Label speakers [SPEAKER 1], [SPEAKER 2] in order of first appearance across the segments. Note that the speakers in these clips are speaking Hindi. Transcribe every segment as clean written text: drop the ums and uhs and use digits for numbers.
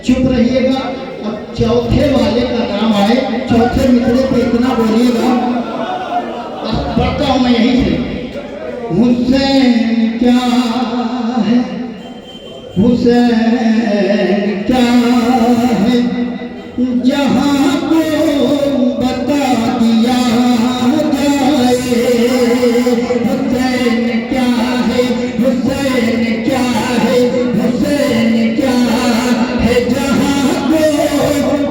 [SPEAKER 1] चुप रहिएगा और चौथे वाले का नाम आए, चौथे मिसरे पे इतना बोलिएगा, बस पढ़ता हूं मैं यहीं से। हुसैन क्या है, हुसैन क्या है, जहां को बता दिया जाए। हुसैन क्या है, हुसैन क्या है, हुसैन क्या है, जहां को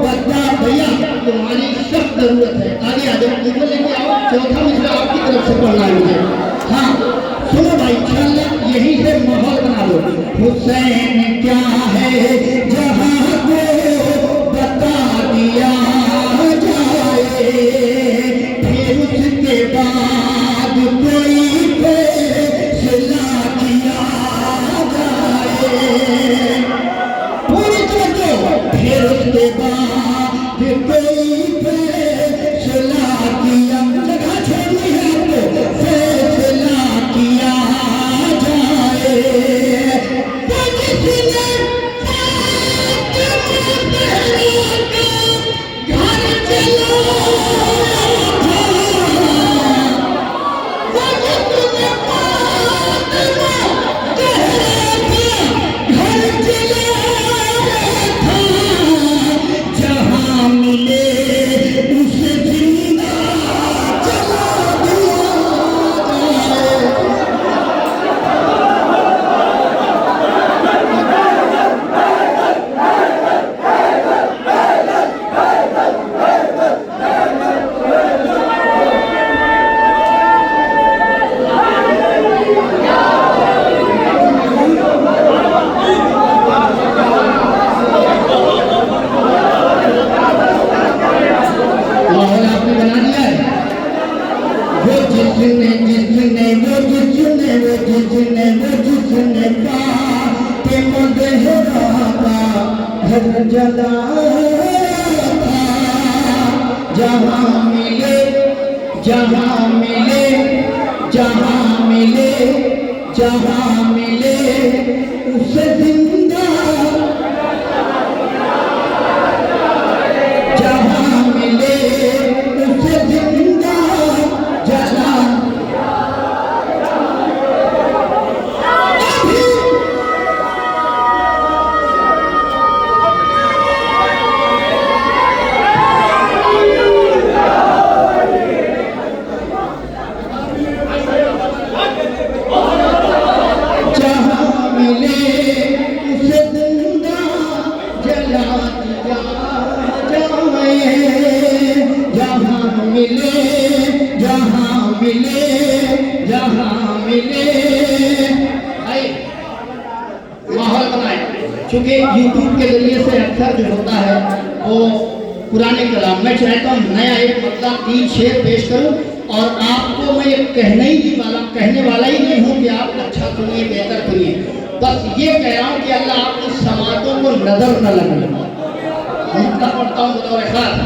[SPEAKER 1] बता। भैया तुम्हारी सख्त जरूरत है, आगे आ जाओ, इनको लेके आओ। चौथा मिसरा आपकी तरफ से पढ़ना है मुझे। हाँ सुनो भाई, इंशाल्लाह यहीं से माहौल बना दो। हुसैन क्या है, जहां को बता दिया जाए, फिर उसके बाद कोई फैसला किया जाए। पूरी तरह फिर उसके बाद कोई फैसला किया, जगह छोड़नी है आपको, फैसला किया जाए। जहाँ मिले, जहाँ मिले, जहाँ मिले, जहाँ मिले उसे जिंदा, जहाँ मिले उसे जिंदा जला। चूंकि YouTube के जरिए से अक्सर जो होता है वो पुराने कलाम, मैं चाहता हूँ नया एक मतलब 3 शेर पेश करूँ, और आपको मैं कहने वाला ही नहीं हूँ कि आप अच्छा सुनिए, बेहतर सुनिए, बस ये कह रहा हूँ कि अल्लाह आपकी समातों को नजर न लगे। पढ़ता हूँ बतौर खास।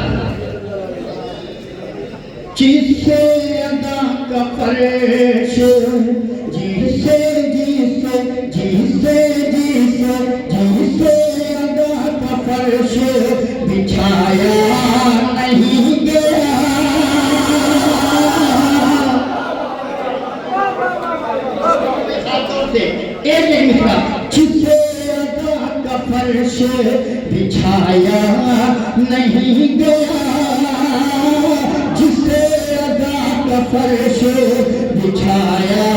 [SPEAKER 1] जिससे अदा का फर्श, जिससे जिससे जिससे जिससे जिससे अदा का फर्श बिछाया नहीं गया, एक मिसरा। जिससे अदा का फर्श बिछाया नहीं गया, जिससे अदा का फर्श बिछाया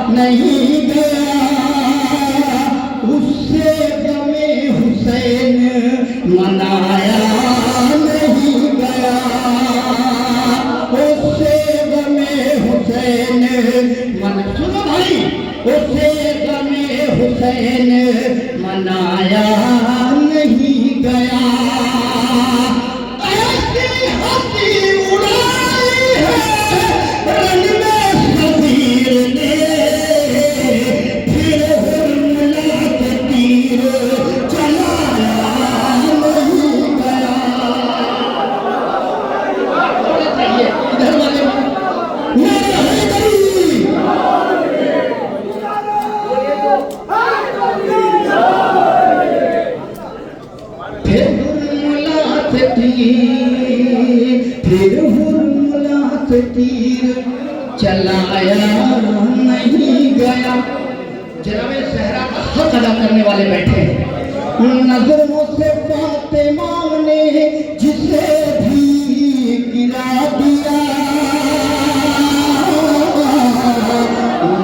[SPEAKER 1] नहीं गया, उससे गमे हुसैन मनाया नहीं गया, उससे गमे हुसैन सुनो भाई, उससे गमे हुसैन मनाया नहीं गया। फिर हुर्मुला से तीर चलाया नहीं गया। जनाबे सहरा का हक अदा करने वाले बैठे हैं। नजरों से फातिमा ने जिसे भी गिरा दिया,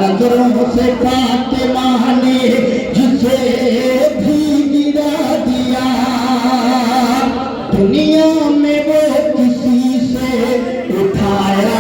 [SPEAKER 1] नजरों से फातिमा ने जिसे भी गिरा दिया, दुनिया में वो किसी से उठाया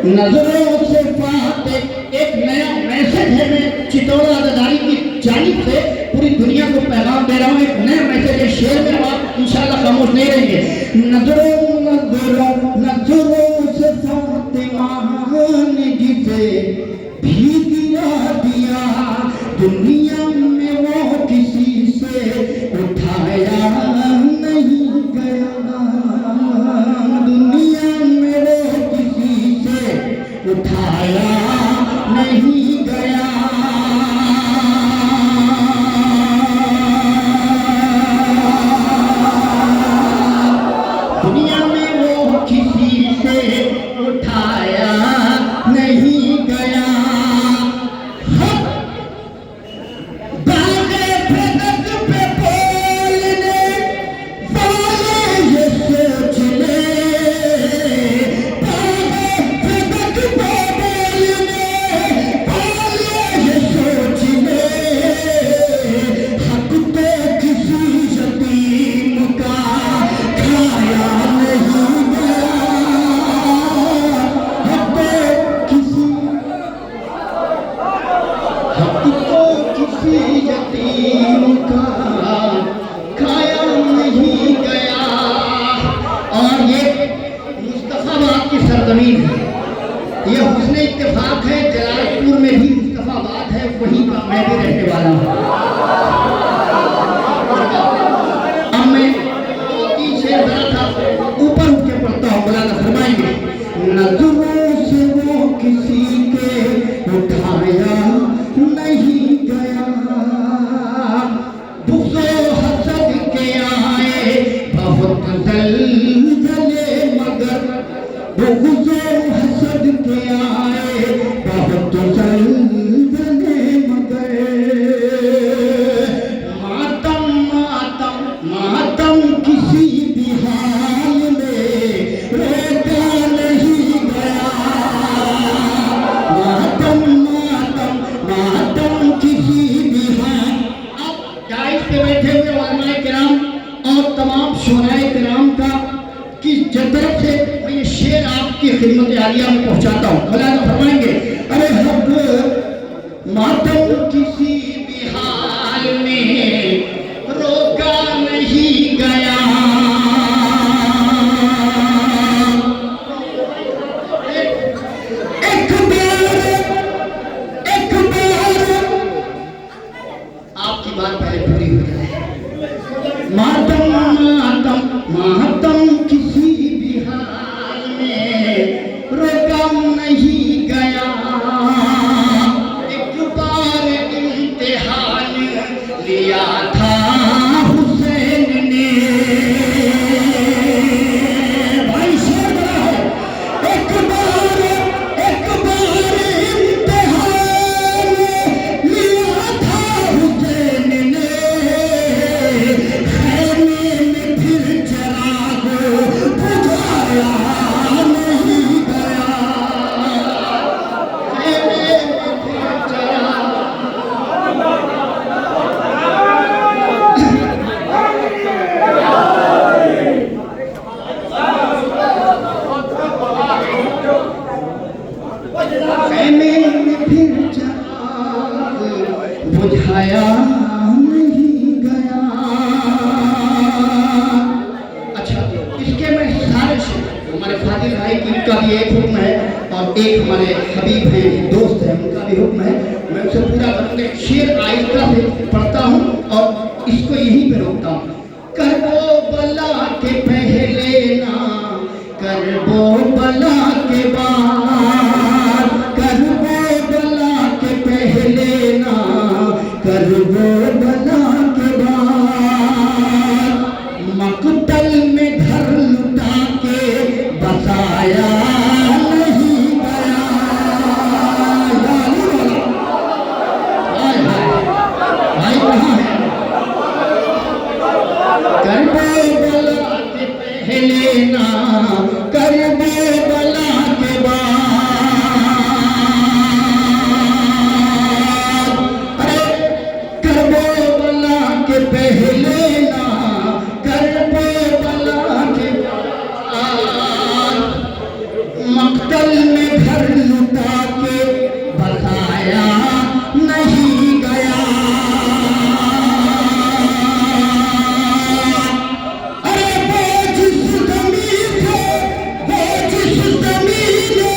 [SPEAKER 1] नजरों से फाते। एक नया मैसेज है, मैं चितौड़ा अदादारी की जानिब से पूरी दुनिया को पैगाम दे रहा हूँ। एक नया मैसेज है, शेर में आप इंशाल्लाह खामोश नहीं रहेंगे। नजरों नजरों नजरों से फातिमा ने जिसे भी गिरा दिया, दुनिया में वो किसी से उठाया नहीं गया, दुनिया में वो किसी से उठाया नहीं गया। दुनिया में वो किसी से उठाया नहीं गया। बागे फदक पे बोलने वाले ये सोच ले, बागे फदक पे बोलने वाले ये सोच ले, हक तो किसी यतीम का खाया नहीं गया, हक तो किसी यतीम का खाया नहीं गया। और ये मुस्तफाबाद की सरजमीन है, ये हुस्न इत्तेफाक है। जलालपुर में भी मुस्तफाबाद है, वहीं का मैं भी रहने वाला हूँ। अब मैं तीन शेर बना था, ऊपर उठ के पढ़ता हूँ, मौलाना फरमाएंगे। नजरों से वो किसी के उठाया नहीं गया, बुग़्ज़ो हसद के आए बहुत ज़ल्ज़ले मगर, बुग़्ज़ो हसद के आए बहुत ज़ल्ज़ले मगर, मातम मातम मातम किसी भी हाल में रोका नहीं गया, मातम मातम मातम किसी भी हाल। अब जायज़ पे बैठे हुए उलमाए किराम और तमाम शुहराए किराम का की तरफ से मैं ये शेर आपकी खिदमत आलिया में पहुंचाता हूँ। मौलाना फरमाएंगे, अरे हक मातम किसी भी हाल में रोका नहीं गया, एक बार आपकी बात पहले पूरी हो जाए। मातम मातम मातम किसी भी हाल में रोका नहीं गया, एक बार इम्तिहान लिया था हुसैन ने, भाई शेर बड़ा है। एक बार इम्तिहान लिया था हुसैन ने, खैमे में फिर चराग बुझाया नहीं गया, खैमे में फिर चराग खैमे में फिर चराग बुझाया नहीं गया। अच्छा, इसके में सारे हमारे फाजिल भाई की का भी एक हुक्म है और एक हमारे हबीब हैं, दोस्त हैं, उनका भी हुक्म है। मैं उसे पूरा करूँगा। शेर आहिस्ता से पढ़ता हूँ और इसको यहीं पे रोकता हूँ। करबो बला के पहले ना बला के बाद, करबो बला के पहले ना, करबो बला के बाद, मकतल में घर लुटा के बसाया नहीं गया। भाई कहाँ है? करबो बला के पहले ना, करबो बला के बाद, अरे करबो बला के पहले ना, करबो बला के बाद, मकतल में घर लुटा के बसाया नहीं गया। अरे वो जिस ज़मीन से, वो जिस ज़मीन ने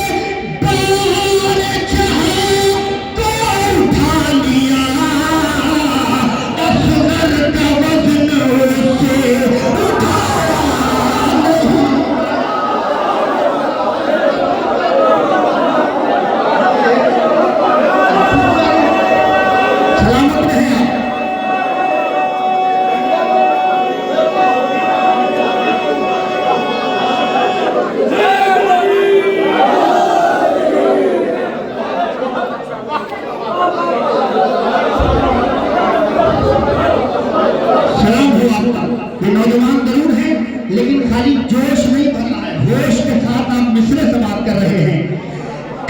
[SPEAKER 1] बार चाहा तो उठा लिया, असगर का वज़न उसे उठाया नहीं। सलामत रहें आप। सलाम हो आपका। ये नौजवान जरूर हैं लेकिन खाली जोश नहीं भर रहा है, होश के साथ आप मिसरे से बात कर रहे हैं।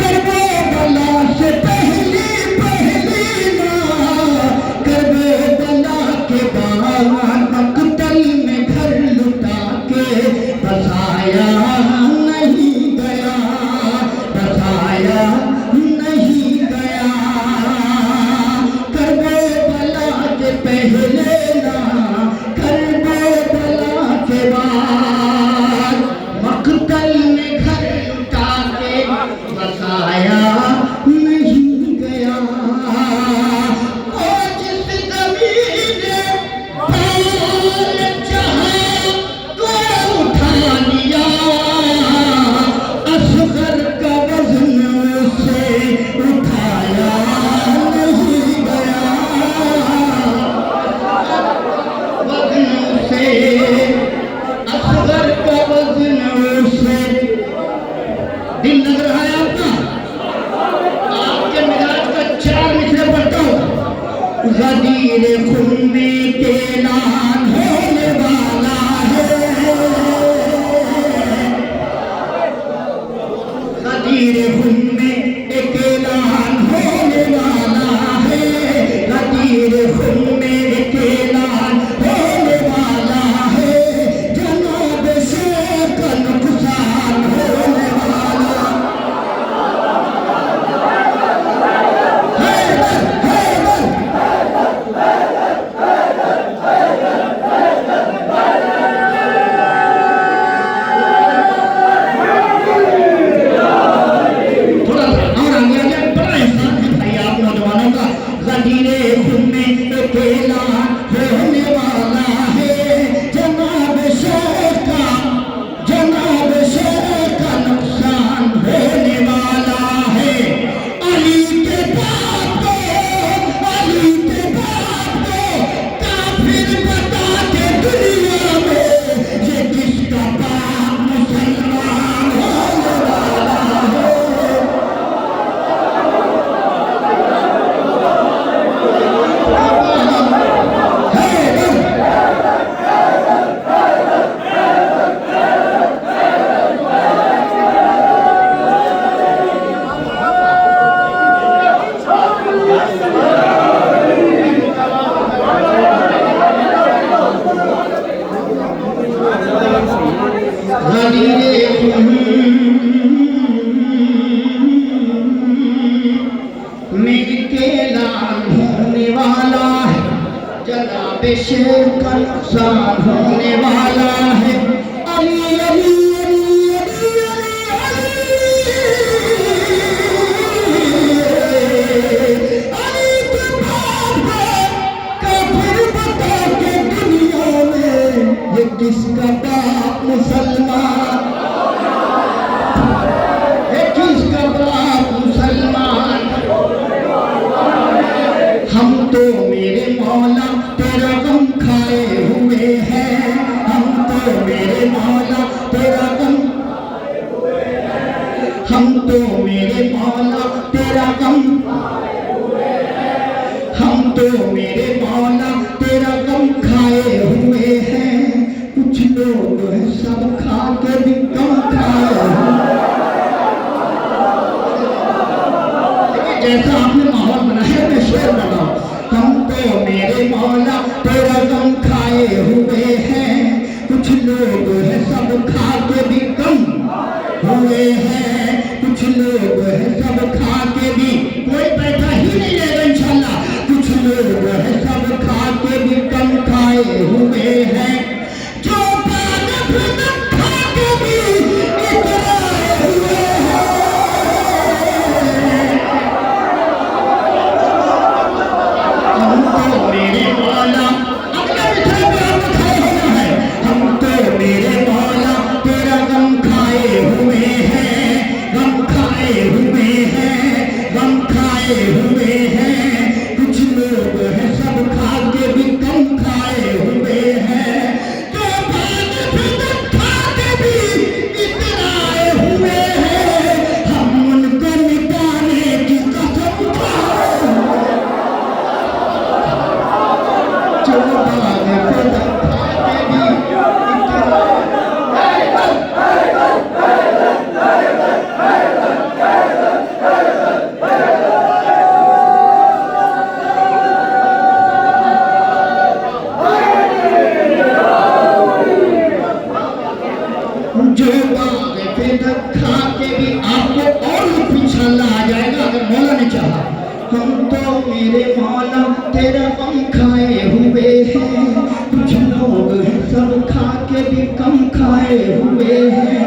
[SPEAKER 1] करबो बला से पहले पहले ना, करबो बला के बाद, मकतल में घर लुटा के बसाया नहीं गया, बसाया नहीं गया। करबो बला के पहले ना, करबो बला के बाद, मकतल में घर लुटा के बसाया नहीं गया। वो जिस ज़मीन ने बार चाहा तो उठा लिया, असगर का वज़न उसे उठाया नहीं गया। वज़न से, असगर का वज़न उसे, दिल लग रहा है आपका? आपके मिजाज का चार मिसरे पढ़ता हूँ। गदीर खून में ऐलान होने वाला है, गदीर खून में एक ऐलान होने वाला है, गदीर खून में एक ऐलान होने वाला है, जनाब शेख का नुकसान होने वाला है। थोड़ा सा और आगे आगे बड़ा एहसास है भाई आप नौजवानों का। गदीरे खून में एक ऐलान होने वाला है, जनाब शेख का, जनाब शेख का नुकसान होने वाला है। अली के बाप को, अली के बाप को काफिर बता के दुनिया में, ये किसका बाप मुसलमान होने वाला है। शेर का नुकसान होने वाला है। अली अली अली अली अली के बाप काफिर बता के दुनिया में, ये किसका बाप मुसलमान खाए हुए हैं, हम तो मेरे मौला तेरा गम, हम तो मेरे मौला तेरा गम, हम तो मेरे मौला तेरा गम खाए हुए हैं। कुछ लोग हैं सब खा के भी कम खाए हुए। जैसा आपने माहौल बनाया मैं शेर बनाऊं, हम तो मेरे मौला तेरा गम खाए हुए हैं। कुछ लोग हैं सब खा के भी कम हुए हैं, कुछ लोग हैं सब खा के भी, कोई बैठा ही नहीं रहेगा इंशाल्लाह। कुछ लोग हैं सब खा के भी कम खाए हुए हैं, जो बाद खा के भी इतराए हुए हैं। हम तो मेरे मौला, अपने मित्र पे हम खाए हुए हैं, हम तो मेरे मौला तेरा गम खाए हुए हैं, गम खाए हुए हैं, गम खाए हुए हैं। कुछ लोग हैं सब खा के भी कम खाए हुए हैं, जो बाद खा के भी इतराए हुए हैं। हम उनको मिटाने की कसम खाए, जो बाद खा के भी जो बाग पे खा के भी आपको और इंशाअल्लाह आ जाएगा अगर मौला ने चाहा। हम तो मेरे मौला तेरा गम खाए हुए हैं, कुछ लोग हैं सब खा के भी कम खाए हुए हैं,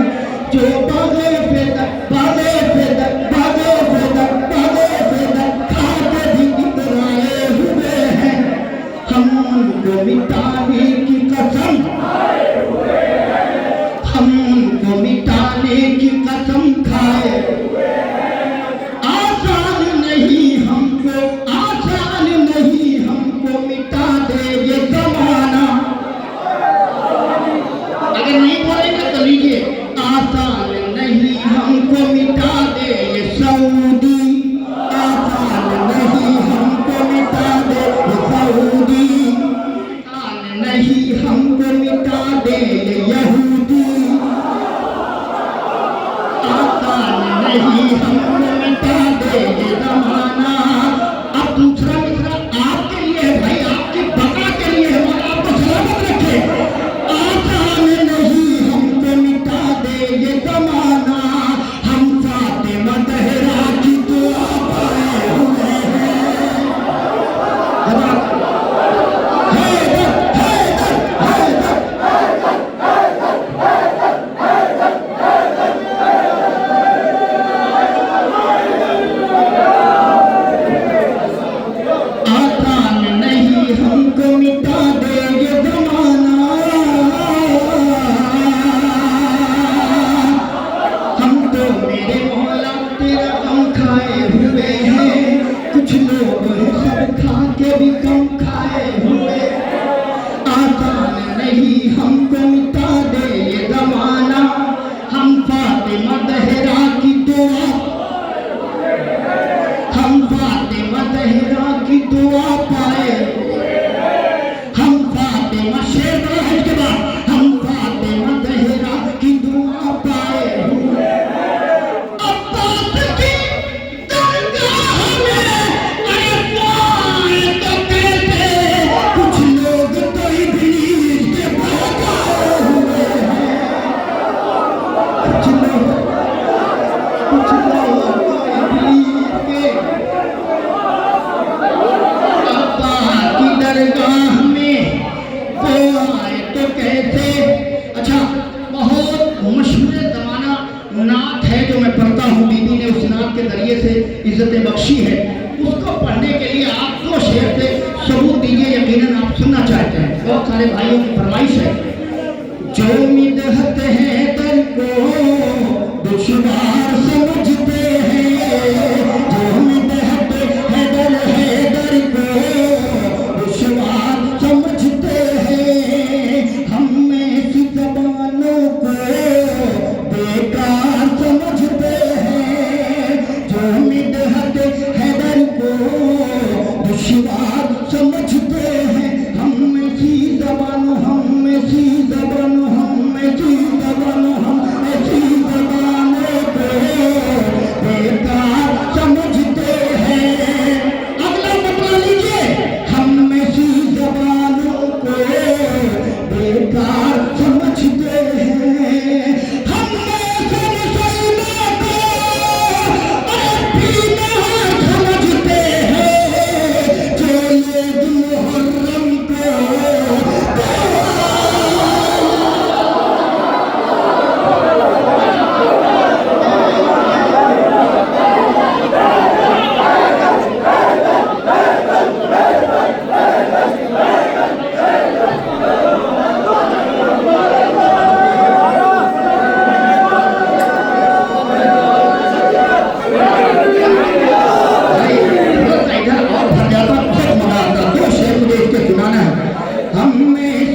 [SPEAKER 1] जो बागे पे बागे पे बागे पे बागे पे खा के भी इतराए हुए हैं। हम उनको मिटाने की कसम, हम उनको मिटाने की कसम खाए। आसान नहीं हमको, आसान नहीं हमको मिटा दे ये जमाना। अगर नहीं बोलेंगे तो लीजिए, आसान नहीं हमको मिटा दे ये सऊदी, आसान नहीं हमको मिटा दे ये सऊदी, आसान नहीं हमको मिटा दे ये यहूदी, आसान नहीं हमको मिटा दे ये जमाना। अब दूसरा मिसरा आपके लिए है भाई, आपकी बका के लिए है, और आपको सलामत रखे। आसान नहीं हमको मिटा दे ये जमाना, हम फातिमा ज़हरा की दुआ पाए हुए हैं। हमको मिटा दे ये जमाना, हम तो मेरे मौला तेरा गम खाए हुए हैं। कुछ लोग हैं सब खा के भी कम खाए हुए, आसान नहीं हमको मिटा दे ये जमाना। हम फातिमा ज़हरा की दुआ, हम फातिमा ज़हरा की दुआ पाए, हम फातिमा शेर बड़ा है इसके बाद, हम फातिमा ज़हरा की दुआ पाए हुए। अब्बास की दरगाह में अरफ़ाए तो कैसे, कुछ लोग तो इब्लीस के भड़काए हुए हैं, कुछ लोग इब्लीस के। अब्बा की दरगाह में वो आए तो कैसे। अच्छा, बहुत मशहूर ज़माना नात है जो मैं पढ़ता हूँ, बीबी ने उस नात के जरिए से इज्जत बख्शी है, उसको पढ़ने के लिए आप दो शेर से सबूत दीजिए, यकीनन आप सुनना चाहते हैं। बहुत सारे भाइयों की फरमाइश है। जो मिदहत है दर को दुश्वार समझते हैं, जो मिदहत है दर को दुश्वार समझते हैं,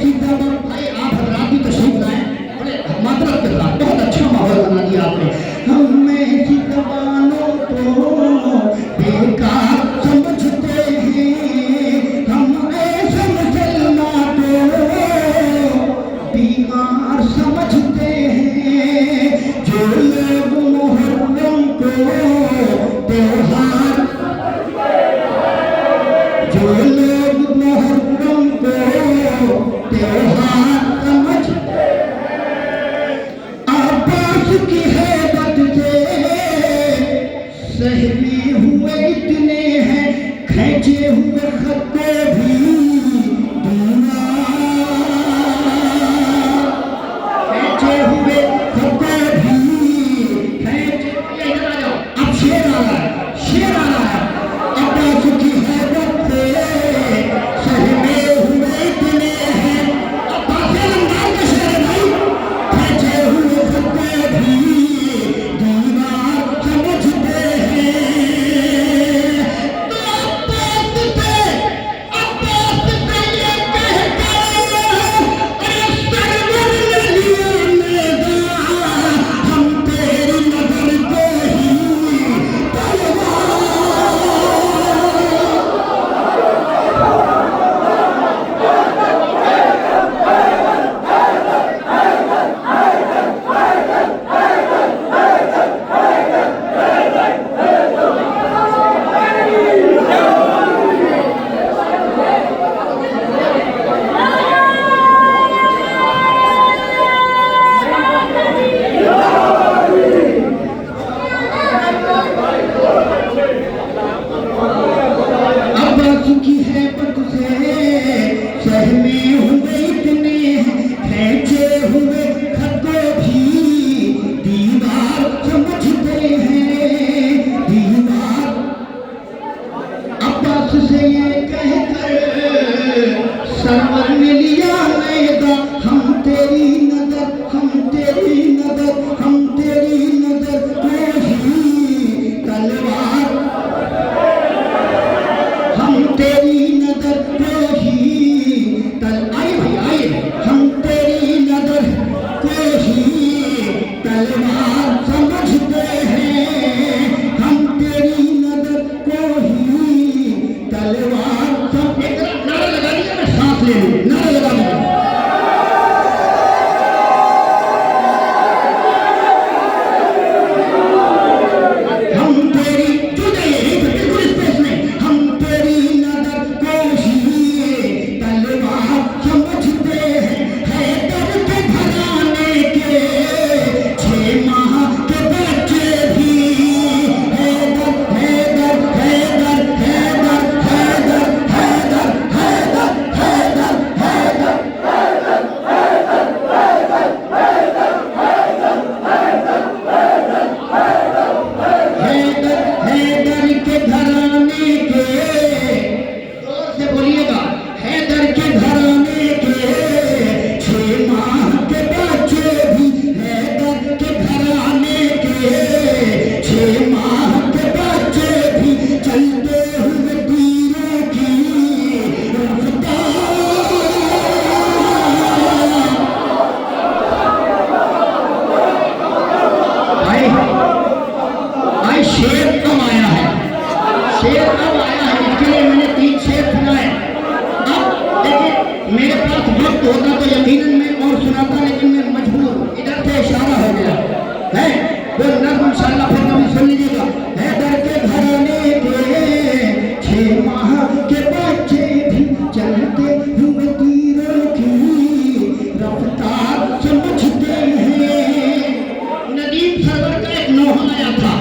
[SPEAKER 1] की दवा। भाई आप हजरात भी तशरीफ लाए, बड़े मातरत के साथ बहुत अच्छा माहौल बना दिया आपने। हम ऐसी दवानों को बेकार समझते हैं, हम ऐसे मुसलमान को बीमार समझते हैं। जो लोग मुहर्रम को त्योहार, जो लोग मुहर्रम को त्योहार समझते हैं, अब्बास की हैबत से सहमे हुए इतने हैं, खींचे हुए खत्ते भी खींचे हुए खत्ते भी खींचे। इधर आ जाओ, अब शेर आ रहा है, शेर आ रहा है। अब्बास की हैबत से सहमे हुए इतने हैं, अब्बास लंगाई का शेर है भाई। खींचे हुए खत्ते भी दीवार समझते हैं। तो अब्बास से ये कहकर अरे सरवर ने लिया मैदान, हम तेरी नजर को ही तलवार। अब्बास की हैबत से सहमे हुए इतने हैं, खींचे हुए खत्ते भी दीवार समझते हैं, दीवार। अब्बास से ये कहकर सरवर ने लिया मैदान, हम तेरी नजर, हम तेरी नजर, हम तेरी नजर को ही तलवार, हम तेरी नजर को ही तल। आइए भाई आइए, हम तेरी नजर को ही तलवार समझते हैं, हम तेरी नजर को ही तलवार सब। एक नारा लगा दीजिए, मैं सांस ले लूं, नारा लगा दीजिए। हम तेरी, क्यों जाइए बिल्कुल स्पेस में, हम तेरी नजर को ही तलवार समझते हैं। हैदर के घराने के 6 माह के बच्चे भी, हैदर हैदर हैदर हैदर हैदर हैदर हैदर हैदर हैदर हैदर के घराने के, जोर से बोलिएगा, हैदर के घराने के 6 माह के बच्चे भी, हैदर के घराने के 6 माह के बच्चे भी, चलते हुए तीरों की रफ्तार। भाई भाई शेर कब आया है, शेर कब आया है, इसके लिए मैंने 3 शेर सुनाए। अब देखिए मेरे पास वक्त होता तो यकीनन मैं और सुनाता, लेकिन मैं मजबूर, इधर से इशारा हो गया है। वो नज़्म इंशाअल्लाह फिर कभी सुन लीजिएगा। हैदर के घराने के 6 माह के बच्चे भी, चलते हुए तीरों की रफ्तार समझते हैं। नदीम सरवर का एक नोहा आया था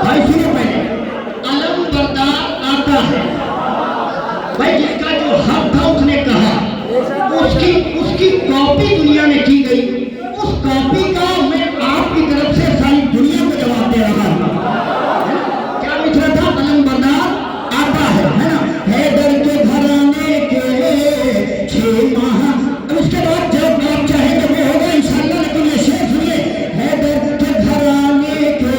[SPEAKER 1] भाई, सुनो पहले। अलम बरदार आता है भाई, जिसका जो हक था उसने कहा, उसकी उसकी कॉपी दुनिया ने की गई। उस कॉपी का मैं आपकी तरफ से सारी दुनिया को जवाब दे रहा हूं। क्या लिखा था? अलम बरदार आता है ना। हैदर के घराने के 6 माह, अब उसके बाद जब आप चाहेंगे वो होगा इंशाअल्लाह, लेकिन ये शेर सुनिए। हैदर के घराने के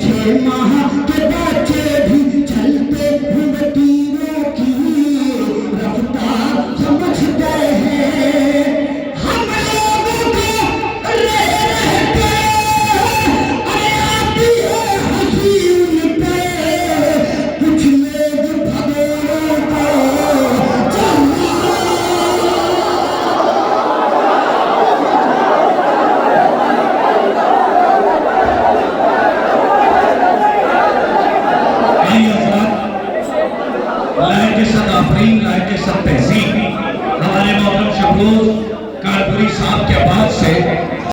[SPEAKER 1] 6 माह के बच्चे भी, चलते हुए तीरों की रफ्तार
[SPEAKER 2] को कारपुरी साहब के बाद से